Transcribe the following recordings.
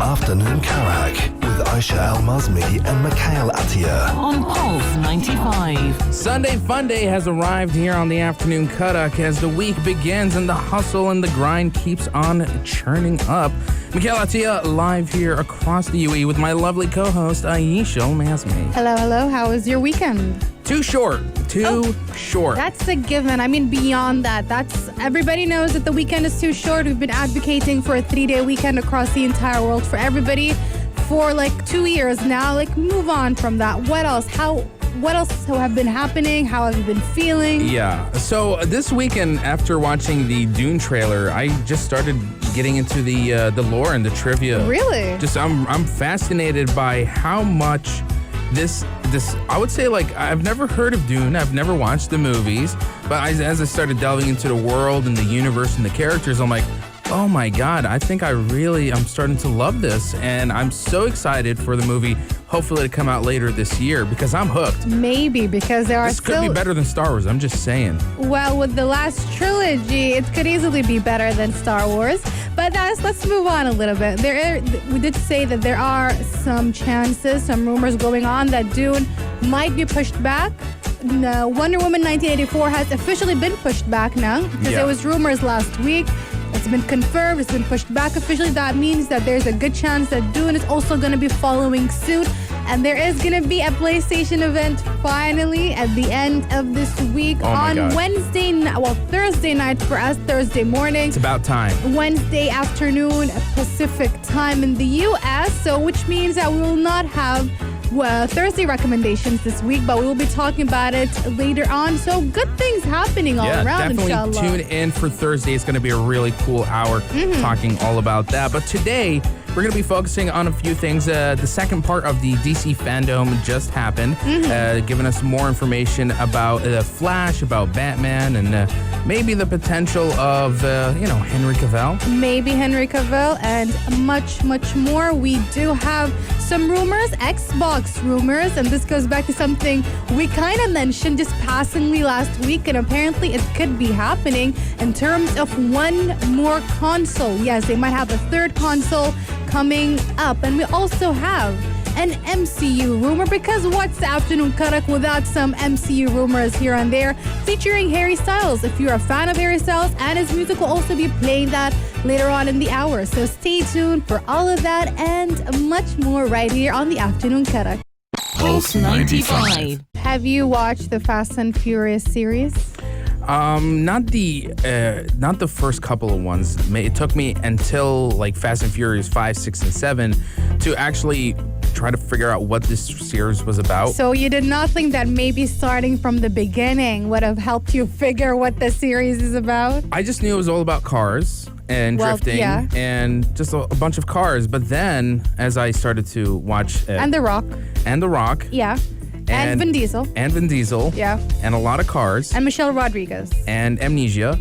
Afternoon Karak with Aisha Al-Mazmi and Mikhail Atiyah on Pulse 95. Sunday Fun Day has arrived here on the Afternoon Karak as the week begins and the hustle and the grind keeps on churning up. Mikhail Atiyah live here across the UE with my lovely co-host Aisha Al-Mazmi. Hello. How was your weekend? Too short. That's a given. I mean, beyond that, everybody knows that the weekend is too short. We've been advocating for a 3-day weekend across the entire world for everybody for like 2 years now. Like, move on from that. What else have been happening? How have you been feeling? Yeah. So this weekend, after watching the Dune trailer, I just started getting into the lore and the trivia. Really? I'm fascinated by how much this I would say, like, I've never heard of Dune. I've never watched the movies, but as I started delving into the world and the universe and the characters, I'm like, oh my God, I think I'm starting to love this, and I'm so excited for the movie, hopefully to come out later this year, because I'm hooked. Maybe, because This could be better than Star Wars, I'm just saying. Well, with the last trilogy, it could easily be better than Star Wars. But let's move on a little bit. We did say that there are some rumors going on that Dune might be pushed back. No, Wonder Woman 1984 has officially been pushed back now, because There was rumors last week. It's been confirmed. It's been pushed back officially. That means that there's a good chance that Dune is also going to be following suit. And there is going to be a PlayStation event finally at the end of this week on Thursday night for us, Thursday morning. It's about time. Wednesday afternoon, Pacific time in the U.S. So which means that we will not have Thursday recommendations this week, but we will be talking about it later on. So good things happening all around, definitely inshallah. Tune in for Thursday. It's going to be a really cool hour talking all about that. But today, we're going to be focusing on a few things. The second part of the DC fandom just happened, giving us more information about Flash, about Batman, and maybe the potential of, Henry Cavill. Maybe Henry Cavill and much, much more. We do have some rumors, Xbox rumors, and this goes back to something we kind of mentioned just passingly last week, and apparently it could be happening in terms of one more console. Yes, they might have a third console coming up. And we also have an MCU rumor, because what's the Afternoon Karak without some MCU rumors here and there featuring Harry Styles. If you're a fan of Harry Styles, and his music will also be playing that later on in the hour. So stay tuned for all of that and much more right here on the Afternoon Karak. Pulse 95. Have you watched the Fast and Furious series? Not the first couple of ones. It took me until like Fast and Furious 5, 6, and 7 to actually try to figure out what this series was about. So you did not think that maybe starting from the beginning would have helped you figure what the series is about? I just knew it was all about cars and drifting and just a bunch of cars. But then as I started to watch... And The Rock. Yeah. And Vin Diesel. Yeah. And a lot of cars. And Michelle Rodriguez. And Amnesia.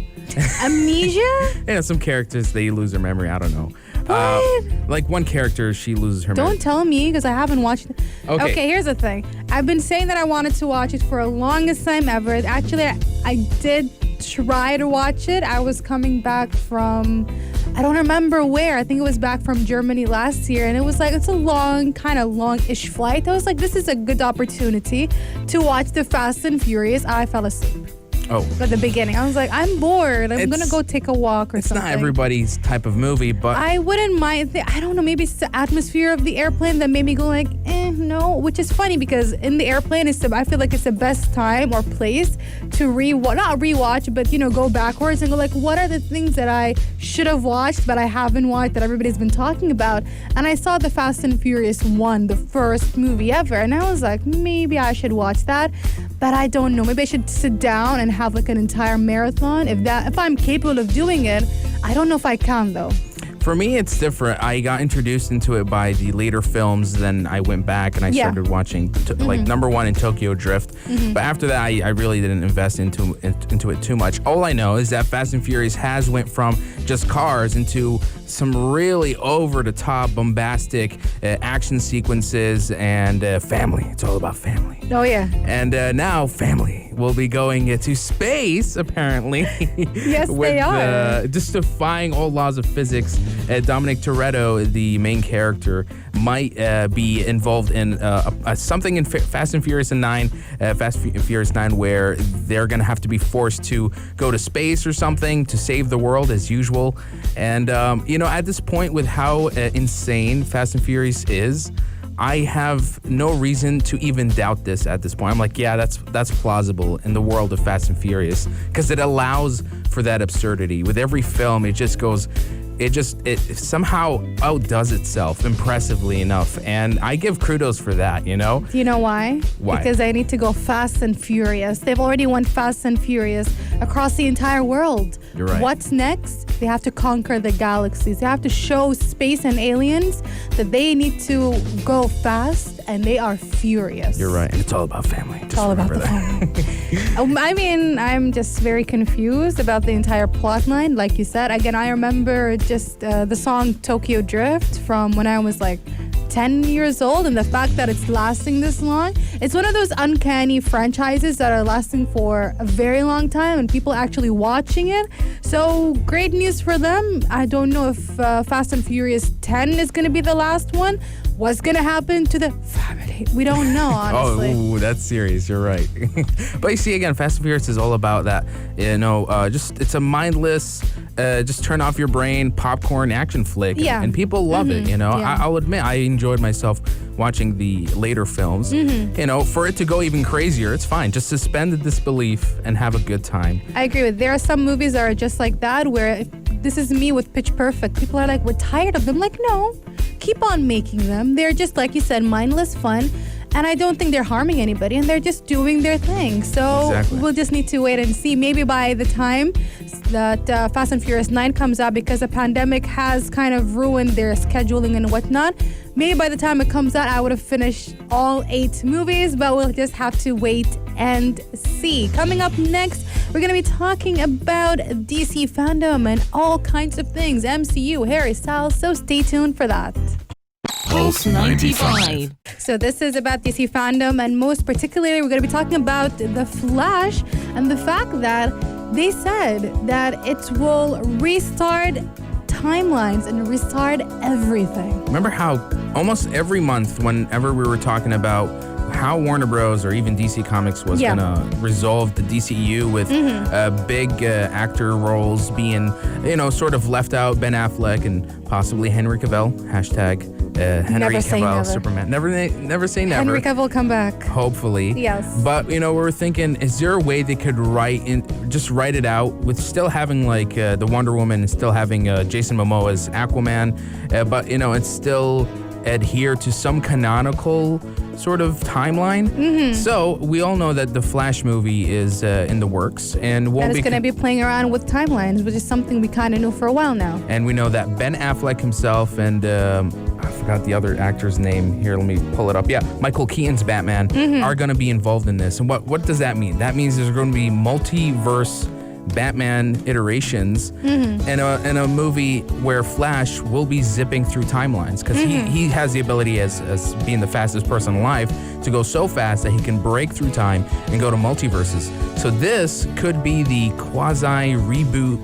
Amnesia? Some characters, they lose their memory. I don't know. What? Like one character, she loses her memory. Don't tell me, because I haven't watched it. Okay, here's the thing. I've been saying that I wanted to watch it for the longest time ever. Actually, I did try to watch it. I was coming back from... I don't remember where. I think it was back from Germany last year. And it was like, it's a long-ish flight. I was like, this is a good opportunity to watch the Fast and Furious. I fell asleep. Oh. At the beginning. I was like, I'm bored. I'm going to go take a walk or something. It's not everybody's type of movie, but... I wouldn't mind. I don't know. Maybe it's the atmosphere of the airplane that made me go like, no. Which is funny, because in the airplane, I feel like it's the best time or place to not rewatch, but, go backwards and go like, what are the things that I should have watched but I haven't watched that everybody's been talking about? And I saw the Fast and Furious 1, the first movie ever. And I was like, maybe I should watch that. But I don't know. Maybe I should sit down and have like an entire marathon. If I'm capable of doing it, I don't know if I can though. For me, it's different. I got introduced into it by the later films. Then I went back and I started watching like number one in Tokyo Drift. But after that, I really didn't invest into it too much. All I know is that Fast and Furious has went from just cars into some really over-the-top, bombastic action sequences and family. It's all about family. Oh, yeah. And now family will be going to space, apparently. Yes, with, they are. Just defying all laws of physics. Dominic Toretto, the main character, might be involved in something in Fast and Furious 9, where they're going to have to be forced to go to space or something to save the world as usual. And, at this point, with how insane Fast and Furious is, I have no reason to even doubt this at this point. I'm like, yeah, that's plausible in the world of Fast and Furious, because it allows for that absurdity. With every film, it somehow outdoes itself impressively enough, and I give kudos for that, Do you know why? Why? Because they need to go Fast and Furious. They've already went Fast and Furious across the entire world. You're right. What's next? They have to conquer the galaxies. They have to show space and aliens that they need to go fast, and they are furious. You're right, and it's all about family. Just It's all about remember the family. I'm just very confused about the entire plot line. Like you said, again, I remember just the song Tokyo Drift from when I was like 10 years old, and the fact that it's lasting this long. It's one of those uncanny franchises that are lasting for a very long time and people actually watching it. So great news for them. I don't know if Fast and Furious 10 is going to be the last one. What's going to happen to the family? We don't know, honestly. Oh, that's serious. You're right. But you see, again, Fast and Furious is all about that. It's a mindless, just turn off your brain, popcorn action flick. Yeah. And people love it, Yeah. I'll admit, I enjoyed myself watching the later films. For it to go even crazier, it's fine. Just suspend the disbelief and have a good time. I agree with. There are some movies that are just like that, where this is me with Pitch Perfect. People are like, we're tired of them. Like, no, keep on making them. They're just, like you said, mindless fun. And I don't think they're harming anybody, and they're just doing their thing. So Exactly. We'll just need to wait and see. Maybe by the time that Fast and Furious 9 comes out, because the pandemic has kind of ruined their scheduling and whatnot, maybe by the time it comes out, I would have finished all 8 movies, but we'll just have to wait and see. Coming up next, we're going to be talking about DC fandom and all kinds of things, MCU, Harry Styles, so stay tuned for that. Pulse 95. So this is about DC fandom, and most particularly we're going to be talking about The Flash and the fact that they said that it will restart timelines and restart everything. Remember how almost every month, whenever we were talking about how Warner Bros. Or even DC Comics was going to resolve the DCU with big actor roles being, sort of left out, Ben Affleck and possibly Henry Cavill, Henry Never say Cavill, never. Superman. Never say never. Henry Cavill come back. Hopefully. Yes. But, we were thinking, is there a way they could write it out with still having like the Wonder Woman and still having Jason Momoa as Aquaman, but, it's still adhere to some canonical sort of timeline. So we all know that the Flash movie is in the works and won't it's going to be playing around with timelines, which is something we kind of knew for a while now. And we know that Ben Affleck himself and I forgot the other actor's name here. Let me pull it up. Yeah, Michael Keaton's Batman are going to be involved in this. And what does that mean? That means there's going to be multiverse Batman iterations in a movie where Flash will be zipping through timelines, because he has the ability as being the fastest person alive to go so fast that he can break through time and go to multiverses. So this could be the quasi reboot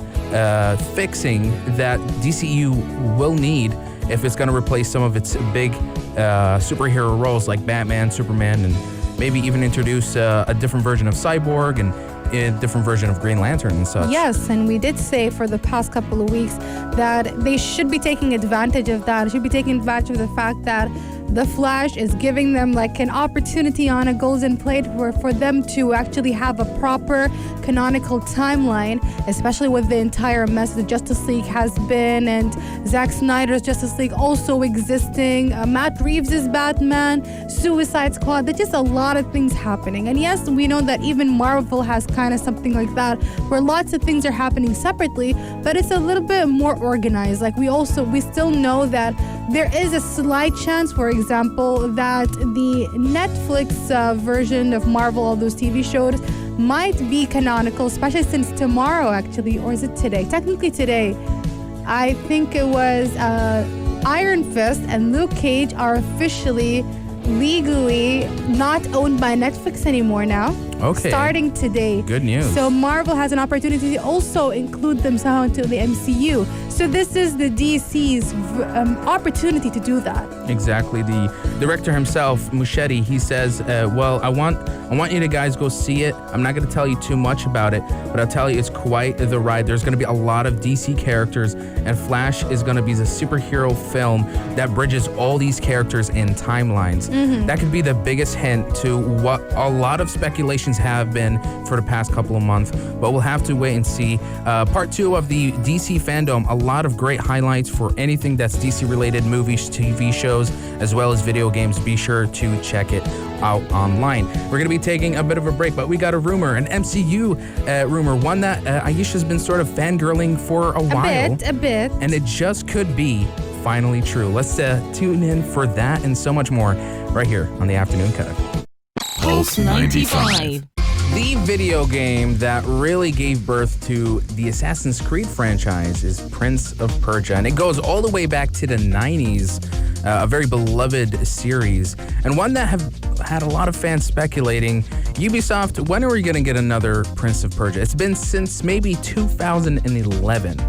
fixing that DCU will need if it's going to replace some of its big superhero roles like Batman, Superman, and maybe even introduce a different version of Cyborg and a different version of Green Lantern and such. Yes, and we did say for the past couple of weeks that they should be taking advantage of that. They should be taking advantage of the fact that The Flash is giving them like an opportunity on a golden plate for them to actually have a proper canonical timeline, especially with the entire mess the Justice League has been, and Zack Snyder's Justice League also existing, Matt Reeves' Batman, Suicide Squad. There's just a lot of things happening. And yes, we know that even Marvel has kind of something like that, where lots of things are happening separately, but it's a little bit more organized. Like we still know that there is a slight chance, for example, that the Netflix version of Marvel, all those TV shows, might be canonical, especially since tomorrow, actually, or is it today? Technically today, I think it was Iron Fist and Luke Cage are officially legally not owned by Netflix anymore now. Okay. Starting today. Good news. So Marvel has an opportunity to also include them somehow into the MCU. So this is the DC's opportunity to do that. Exactly. The director himself, Muschietti, he says, well, I want you to guys go see it. I'm not going to tell you too much about it, but I'll tell you it's quite the ride. There's going to be a lot of DC characters, and Flash is going to be the superhero film that bridges all these characters in timelines. That could be the biggest hint to what a lot of speculations have been for the past couple of months, but we'll have to wait and see. Part 2 of the DC fandom, a lot of great highlights for anything that's DC related, movies, TV shows, as well as video games. Be sure to check it out online. We're going to be taking a bit of a break, but we got a rumor, an MCU rumor, one that Aisha's been sort of fangirling for a while. A bit. And it just could be finally true. Let's tune in for that and so much more right here on the Afternoon Cut. Pulse 95. The video game that really gave birth to the Assassin's Creed franchise is Prince of Persia, and it goes all the way back to the 90s, a very beloved series, and one that have had a lot of fans speculating, Ubisoft, when are we going to get another Prince of Persia? It's been since maybe 2011.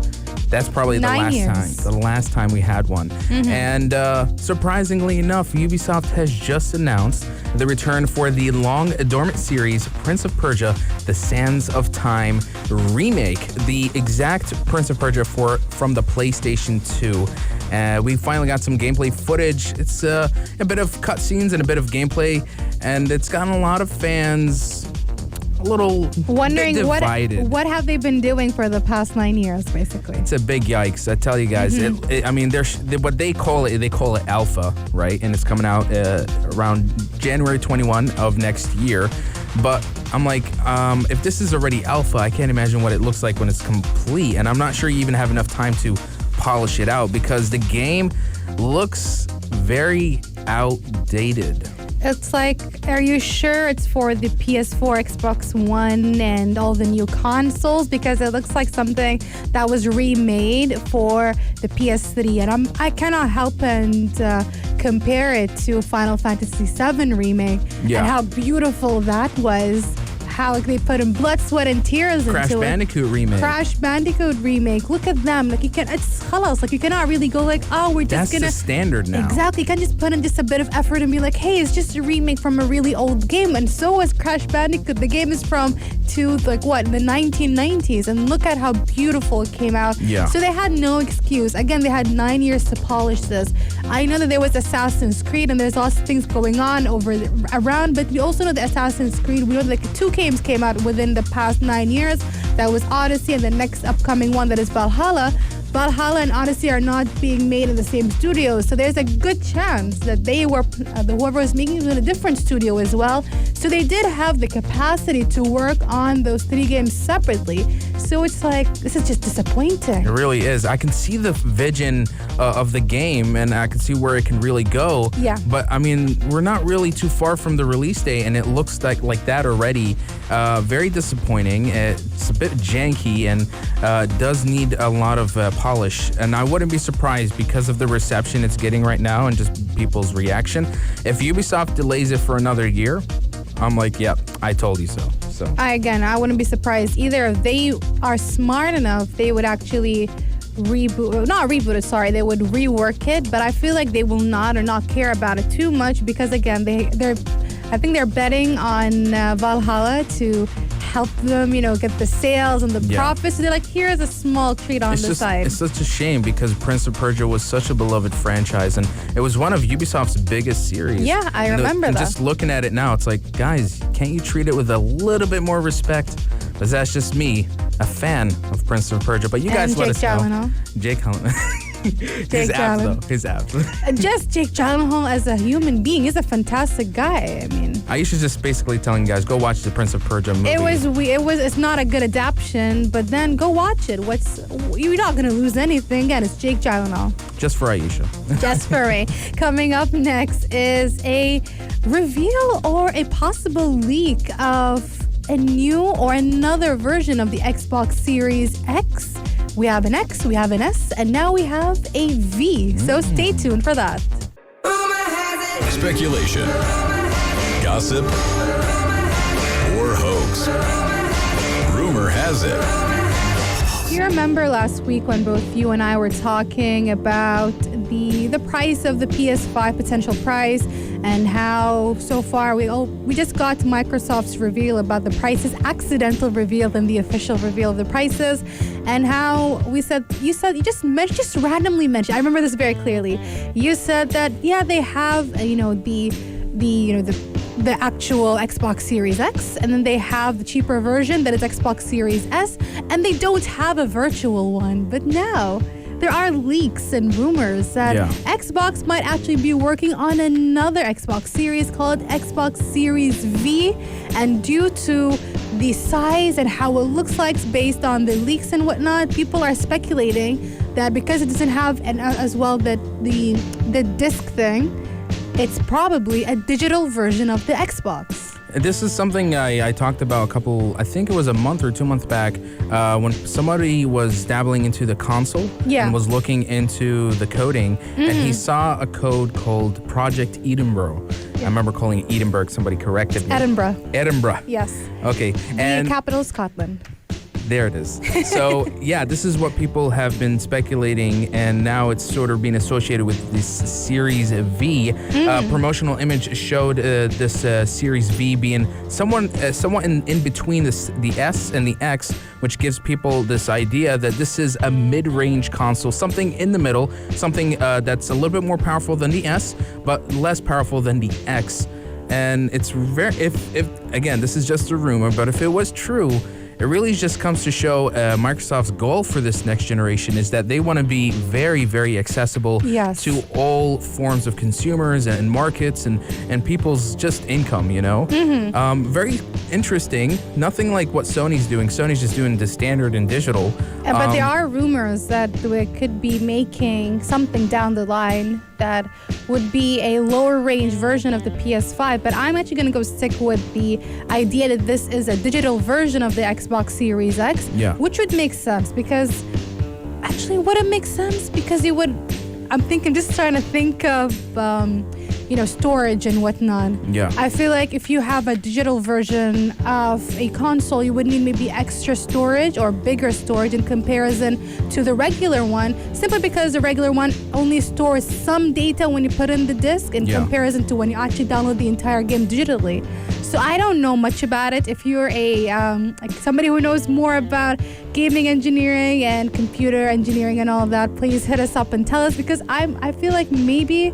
That's probably the last time we had one. And surprisingly enough, Ubisoft has just announced the return for the long dormant series Prince of Persia: The Sands of Time remake, the exact Prince of Persia from the PlayStation 2. We finally got some gameplay footage. It's a bit of cutscenes and a bit of gameplay, and it's gotten a lot of fans a little wondering divided. what have they been doing for the past 9 years, basically. It's a big yikes, I tell you guys. What they call it alpha, right? And it's coming out around January 21 of next year. But I'm like, if this is already alpha, I can't imagine what it looks like when it's complete. And I'm not sure you even have enough time to polish it out because the game looks very outdated. It's like, are you sure it's for the PS4, Xbox One, and all the new consoles? Because it looks like something that was remade for the PS3. And I cannot help and compare it to Final Fantasy VII Remake and how beautiful that was. How they put in blood, sweat, and tears Crash into Bandicoot it. remake. Crash Bandicoot remake. Look at them. Like it's halas. Like you cannot really go like, oh, we're just gonna. That's the standard now. Exactly. You can't just put in just a bit of effort and be like, hey, it's just a remake from a really old game. And so is Crash Bandicoot. The game is from the 1990s, and look at how beautiful it came out. Yeah. So they had no excuse. Again, they had 9 years to polish this. I know that there was Assassin's Creed, and there's lots of things going on around, but we also know the Assassin's Creed. We know that 2 games came out within the past 9 years. That was Odyssey, and the next upcoming one that is Valhalla. Valhalla and Odyssey are not being made in the same studio, so there's a good chance that they were whoever was making it in a different studio as well. So they did have the capacity to work on those 3 games separately. So it's like, this is just disappointing. It really is. I can see the vision of the game, and I can see where it can really go. Yeah. But I mean, we're not really too far from the release date, and it looks like that already. Very disappointing. It's a bit janky and does need a lot of polish. And I wouldn't be surprised because of the reception it's getting right now and just people's reaction. If Ubisoft delays it for another year, I'm like, yep, I told you so. I wouldn't be surprised either. If they are smart enough, they would actually they would rework it, but I feel like they will not care about it too much because, again, I think they're betting on Valhalla to help them, get the sales and the profits. So they're like, here's a small treat on the side. It's such a shame because Prince of Persia was such a beloved franchise, and it was one of Ubisoft's biggest series. Yeah, I remember that. Just looking at it now, it's like, guys, can't you treat it with a little bit more respect? But that's just me, a fan of Prince of Persia. But you guys let us know. Jake Gyllenhaal. His abs. Just Jake Gyllenhaal as a human being is a fantastic guy. I mean, Aisha's just basically telling you guys, go watch the Prince of Persia movie. It's not a good adaptation, but then go watch it. You're not gonna lose anything. Again, it's Jake Gyllenhaal. Just for Aisha. Just for me. Coming up next is a reveal or a possible leak of a new or another version of the Xbox Series X. We have an X, we have an S, and now we have a V. So stay tuned for that. Speculation, gossip, or hope. Xbox. Rumor has it. You remember last week when both you and I were talking about the price of the PS5 potential price and how so far we just got Microsoft's reveal about the prices, accidental reveal than the official reveal of the prices, and how you just randomly mentioned. I remember this very clearly. You said that they have the actual Xbox Series X, and then they have the cheaper version that is Xbox Series S, and they don't have a virtual one. But now there are leaks and rumors that Xbox might actually be working on another Xbox Series called Xbox Series V, and due to the size and how it looks like based on the leaks and whatnot, people are speculating that because it doesn't have as well that the disc thing, it's probably a digital version of the Xbox. This is something I talked about I think it was a month or 2 months back, when somebody was dabbling into the console and was looking into the coding, and he saw a code called Project Edinburgh. I remember calling it Edinburgh. Somebody corrected me. Edinburgh. Yes. Okay. And the capital is Scotland. There it is. So, this is what people have been speculating, and now it's sort of being associated with this Series V. Promotional image showed this Series V being somewhat in between the S and the X, which gives people this idea that this is a mid-range console, something in the middle, something that's a little bit more powerful than the S, but less powerful than the X. And it's if again, this is just a rumor, but if it was true, it really just comes to show Microsoft's goal for this next generation is that they want to be very, very accessible to all forms of consumers and markets and people's just income, Very interesting. Nothing like what Sony's doing. Sony's just doing the standard and digital. But there are rumors that we could be making something down the line that would be a lower range version of the PS5, but I'm actually going to go stick with the idea that this is a digital version of the Xbox Series X, which would make sense because actually would it make sense? Because just trying to think of storage and whatnot. I feel like if you have a digital version of a console, you would need maybe extra storage or bigger storage in comparison to the regular one, simply because the regular one only stores some data when you put in the disc in comparison to when you actually download the entire game digitally. So I don't know much about it. If you're somebody who knows more about gaming engineering and computer engineering and all of that, please hit us up and tell us, because I feel like maybe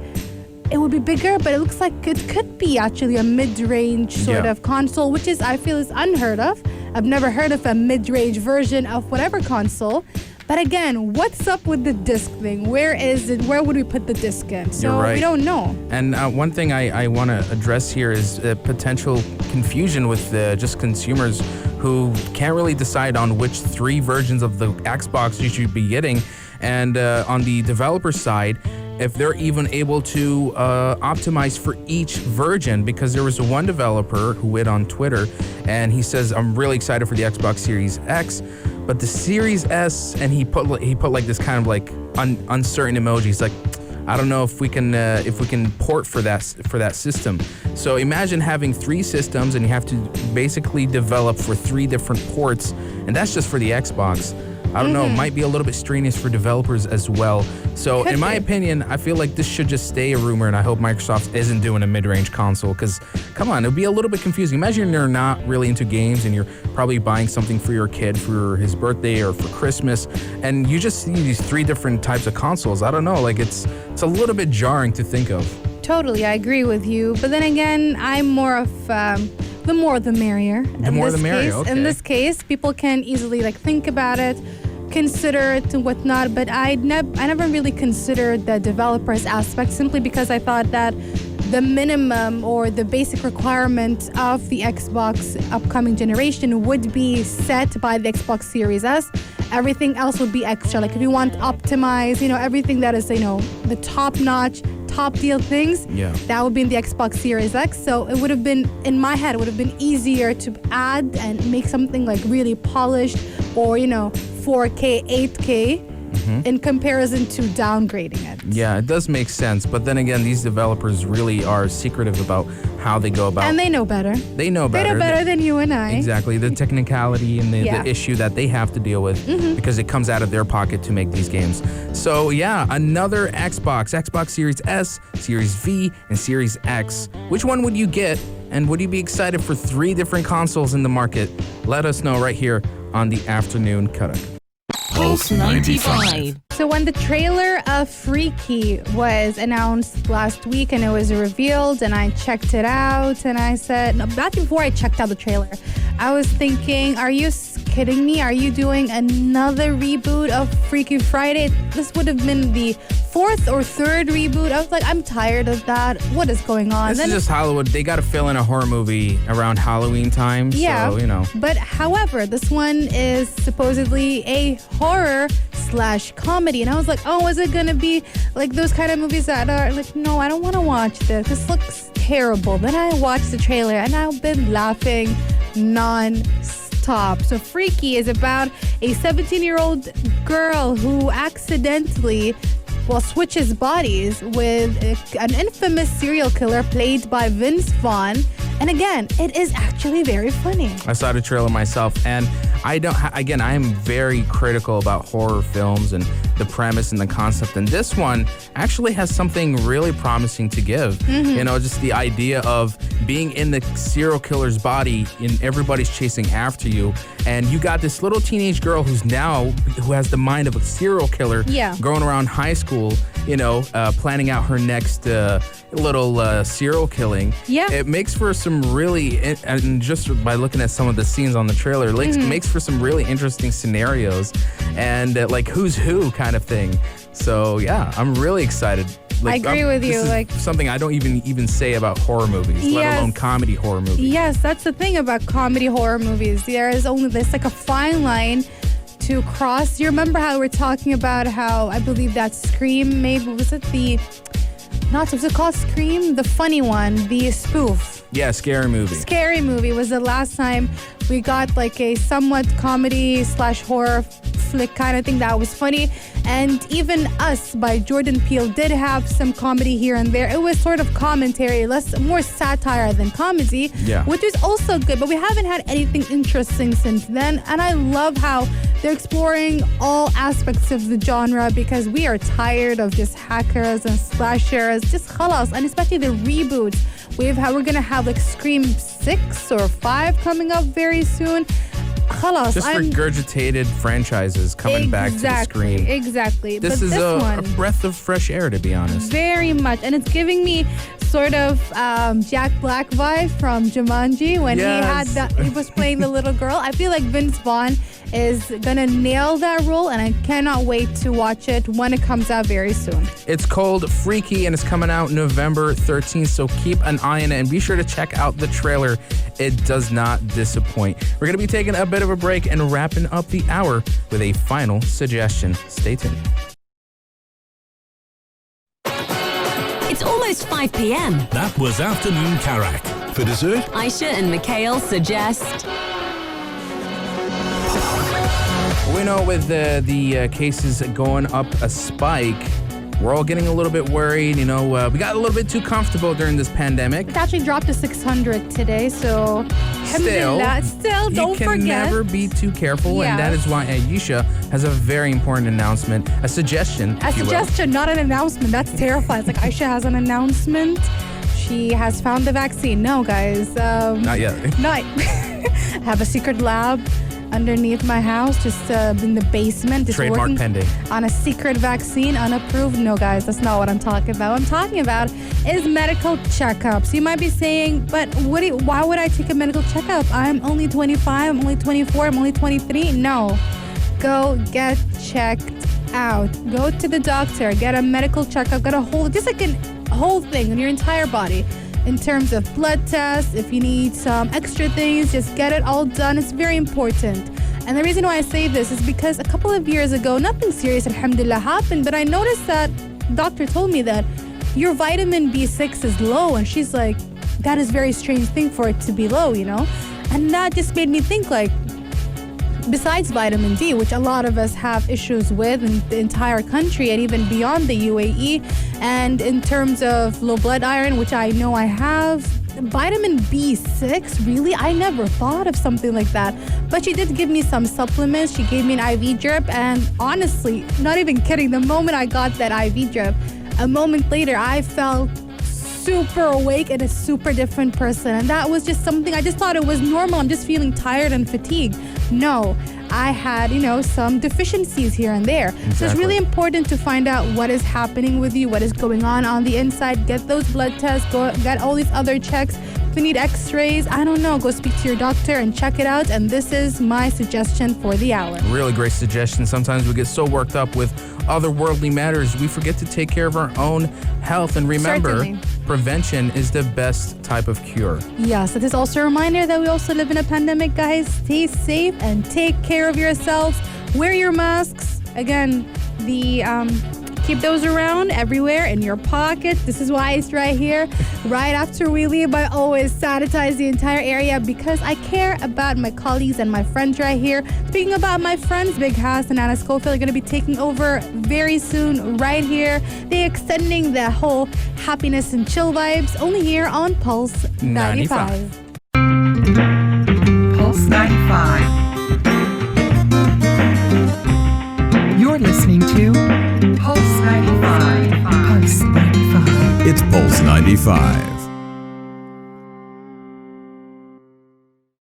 it would be bigger, but it looks like it could be actually a mid-range sort of console, which I feel is unheard of. I've never heard of a mid-range version of whatever console. But again, what's up with the disc thing? Where is it? Where would we put the disc in? So we don't know. And one thing I want to address here is potential confusion with just consumers who can't really decide on which 3 versions of the Xbox you should be getting. And on the developer side, if they're even able to optimize for each version, because there was one developer who went on Twitter and he says, I'm really excited for the Xbox Series X, but the Series S, and he put like this kind of like uncertain emojis, like, I don't know if we can port for that system. So imagine having 3 systems and you have to basically develop for 3 different ports, and that's just for the Xbox. I don't know, it might be a little bit strenuous for developers as well. So in my opinion, I feel like this should just stay a rumor, and I hope Microsoft isn't doing a mid-range console, because come on, it'll be a little bit confusing. Imagine you're not really into games and you're probably buying something for your kid for his birthday or for Christmas, and you just see these 3 different types of consoles. I don't know, like it's a little bit jarring to think of. Totally, I agree with you. But then again, I'm more of the more the merrier. The more the merrier, okay. In this case, people can easily think about it, consider it and whatnot, but I never really considered the developers aspect, simply because I thought that the minimum or the basic requirement of the Xbox upcoming generation would be set by the Xbox Series S. Everything else would be extra. Like if you want to optimize, everything that is, the top-notch, top-deal things, that would be in the Xbox Series X. So it would have been, in my head, it would have been easier to add and make something like really polished or, 4K, 8K in comparison to downgrading it. Yeah, it does make sense. But then again, these developers really are secretive about how they go about. And they know better. They know better. They know better than you and I. Exactly. The technicality and the Yeah. issue that they have to deal with because it comes out of their pocket to make these games. So yeah, another Xbox Series S, Series V, and Series X. Which one would you get? And would you be excited for 3 different consoles in the market? Let us know right here on the Afternoon Karak. Pulse 95. So when the trailer of Freaky was announced last week and it was revealed and I checked it out and I said, no, not before I checked out the trailer, I was thinking, are you kidding me? Are you doing another reboot of Freaky Friday? This would have been the 4th or 3rd reboot. I was like, I'm tired of that. What is going on? This Then is just Hollywood. They got to fill in a horror movie around Halloween time. Yeah, So, you know. But however, this one is supposedly a horror / comedy. And I was like, oh, is it going to be like those kind of movies that are like, no, I don't want to watch this. This looks terrible. Then I watched the trailer and I've been laughing non-stop. So Freaky is about a 17-year-old girl who accidentally switches bodies with an infamous serial killer played by Vince Vaughn. And again, it is actually very funny. I saw the trailer myself, and I am very critical about horror films and the premise and the concept. And this one actually has something really promising to give. You know, just the idea of being in the serial killer's body and everybody's chasing after you. And you got this little teenage girl who has the mind of a serial killer, going around high school, you know, planning out her next little serial killing. Yeah. It makes for some really, and just by looking at some of the scenes on the trailer, it makes for some really interesting scenarios and like who's who kind of thing. So yeah, I'm really excited. Like, I agree with you. This is like something I don't even say about horror movies, let alone comedy horror movies. Yes, that's the thing about comedy horror movies. There's like a fine line to cross. You remember how we were talking about how I believe that Scream, maybe was it called Scream? The funny one, the spoof. Yeah, Scary Movie. Scary Movie was the last time we got like a somewhat comedy / horror flick kind of thing that was funny. And even Us by Jordan Peele did have some comedy here and there. It was sort of commentary, more satire than comedy, which is also good. But we haven't had anything interesting since then. And I love how they're exploring all aspects of the genre because we are tired of just hackers and slashers, just khalas, and especially the reboots. We're going to have like Scream 6 or 5 coming up very soon. Khalas, just regurgitated franchises coming back to the screen. Exactly. This is a breath of fresh air, to be honest. Very much. And it's giving me sort of Jack Black vibe from Jumanji when he was playing the little girl. I feel like Vince Vaughn is gonna nail that role, and I cannot wait to watch it when it comes out very soon. It's called Freaky, and it's coming out November 13th, so keep an eye on it, and be sure to check out the trailer. It does not disappoint. We're gonna be taking a bit of a break and wrapping up the hour with a final suggestion. Stay tuned. It's almost 5 p.m. That was Afternoon Karak. For dessert, Aisha and Mikhail suggest... We know with the cases going up a spike, we're all getting a little bit worried. You know, we got a little bit too comfortable during this pandemic. It actually dropped to 600 today, so Still, don't forget. You can never be too careful, and that is why Aisha has a very important announcement, a suggestion, not an announcement. That's terrifying. It's like Aisha has an announcement. She has found the vaccine. No, guys. Not yet. I have a secret lab underneath my house, just in the basement, just Trademark working pending on a secret vaccine, unapproved. No, guys, that's not what I'm talking about. What I'm talking about is medical checkups. You might be saying, but why would I take a medical checkup? I'm only 25, I'm only 24, I'm only 23. No, go get checked out. Go to the doctor, get a medical checkup, get a whole thing on your entire body. In terms of blood tests, if you need some extra things, just get it all done. It's very important. And the reason why I say this is because a couple of years ago, nothing serious, alhamdulillah, happened, but I noticed that doctor told me that your vitamin B6 is low. And she's like, that is a very strange thing for it to be low, you know? And that just made me think like, besides vitamin D, which a lot of us have issues with in the entire country and even beyond the UAE. And in terms of low blood iron, which I know I have, vitamin B6, really? I never thought of something like that. But she did give me some supplements. She gave me an IV drip. And honestly, not even kidding, the moment I got that IV drip, a moment later, I felt super awake and a super different person. And that was just something, I just thought it was normal. I'm just feeling tired and fatigued. No, I had, some deficiencies here and there. Exactly. So it's really important to find out what is happening with you, what is going on the inside. Get those blood tests, go get all these other checks. If you need x-rays, I don't know, go speak to your doctor and check it out. And this is my suggestion for the hour. Really great suggestion. Sometimes we get so worked up with other worldly matters, we forget to take care of our own health. And remember, Certainly. prevention is the best type of cure. Yes, it is also a reminder that we also live in a pandemic, guys. Stay safe and take care of yourselves. Wear your masks. Again, keep those around everywhere in your pocket. This is why it's right here. Right after we leave, I always sanitize the entire area because I care about my colleagues and my friends right here. Speaking about my friends, Big Hass and Anna Schofield are going to be taking over very soon right here. They're extending the whole happiness and chill vibes only here on Pulse 95. Pulse 95. You're listening to Pulse 95. Pulse 95. It's Pulse 95.